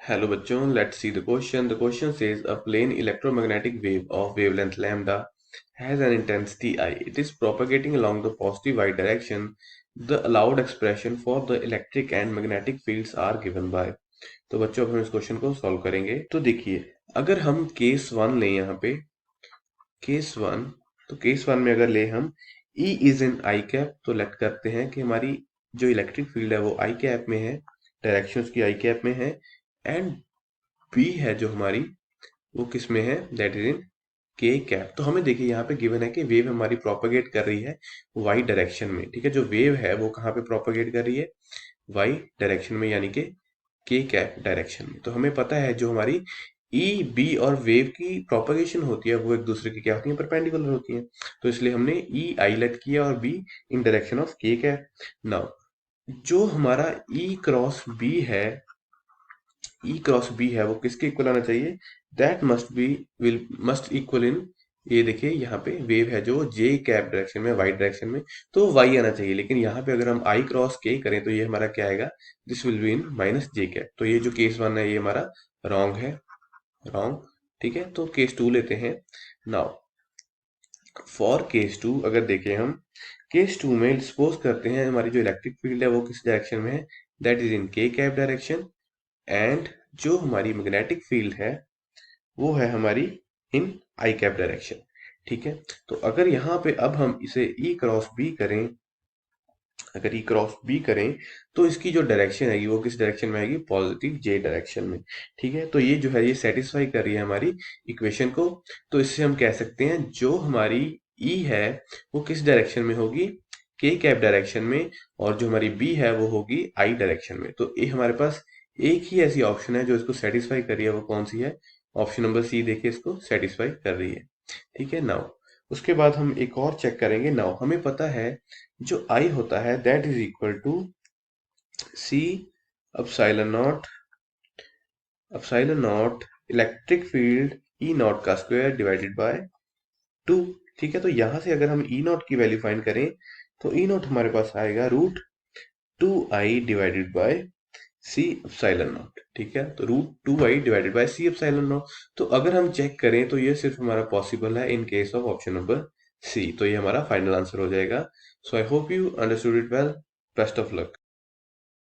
Hello bachon, let's see the question. The question says a plane electromagnetic wave of wavelength lambda has an intensity I. It is propagating along the positive y direction. The allowed expression for the electric and magnetic fields are given by. तो बच्चों अब हम इस question को solve करेंगे। तो देखिए, अगर हम केस वन लें यहाँ पे केस वन, तो केस वन में अगर ले हम E is in I cap, तो लेट करते हैं कि हमारी जो इलेक्ट्रिक फील्ड है वो आई कैप में है, डायरेक्शन उसकी आई कैप में है, एंड बी है जो हमारी वो किस में है, दैट इज इन के कैप। तो हमें देखिए यहाँ पे गिवन है कि वेव हमारी प्रोपेगेट कर रही है वाई डायरेक्शन में। ठीक है, जो वेव है वो कहाँ पे प्रोपेगेट कर रही है, वाई डायरेक्शन में, यानी कि के कैप डायरेक्शन में। तो हमें पता है जो हमारी ई बी और वेव की प्रोपेगेशन होती है वो एक दूसरे की क्या होती है, परपेंडिकुलर होती है। तो इसलिए हमने ई आई लेट किया और बी इन डायरेक्शन ऑफ के कैप। नाउ जो हमारा ई क्रॉस बी है, ई क्रॉस बी है वो किसके इक्वल आना चाहिए, that must be will must equal in, ये देखिए यहाँ पे वेव है जो जे कैप डायरेक्शन में, वाई डायरेक्शन में, तो वाई आना चाहिए। लेकिन यहाँ पे अगर हम आई क्रॉस के करें तो ये हमारा क्या आएगा, this will be in minus J cap. तो ये जो केस वन है ये हमारा रॉन्ग है, रॉन्ग। ठीक है, तो केस टू लेते हैं। नाउ फॉर केस टू अगर देखें हम, केस टू में सपोज करते हैं हमारी जो इलेक्ट्रिक फील्ड है वो किस डायरेक्शन में है, दैट इज इन के कैप डायरेक्शन, एंड जो हमारी मैग्नेटिक फील्ड है वो है हमारी इन आई कैप डायरेक्शन। ठीक है, तो अगर यहाँ पे अब हम इसे ई क्रॉस बी करें, अगर ई क्रॉस बी करें तो इसकी जो डायरेक्शन आएगी वो किस डायरेक्शन में आएगी, पॉजिटिव जे डायरेक्शन में। ठीक है, तो ये जो है ये सेटिस्फाई कर रही है हमारी इक्वेशन को। तो इससे हम कह सकते हैं जो हमारी ई है वो किस डायरेक्शन में होगी, के कैप डायरेक्शन में, और जो हमारी बी है वो होगी आई डायरेक्शन में। तो ये हमारे पास एक ही ऐसी ऑप्शन है जो इसको सेटिस्फाई कर रही है, वो कौन सी है, ऑप्शन नंबर सी देखिए इसको सेटिस्फाई कर रही है। ठीक है, नाउ उसके बाद हम एक और चेक करेंगे। नाउ हमें पता है जो आई होता है that is equal to C epsilon naught electric field E naught का स्क्वायर डिवाइडेड बाय 2। ठीक है, तो यहां से अगर हम ई नॉट की वैल्यू फाइंड करें तो ई नॉट हमारे पास आएगा root 2i divided by C epsilon naught. ठीक है, तो root 2i divided by C epsilon naught. तो अगर हम चेक करें तो ये सिर्फ हमारा पॉसिबल है in case of option number C, तो ये हमारा फाइनल आंसर हो जाएगा। So I hope you understood it well. Best of luck.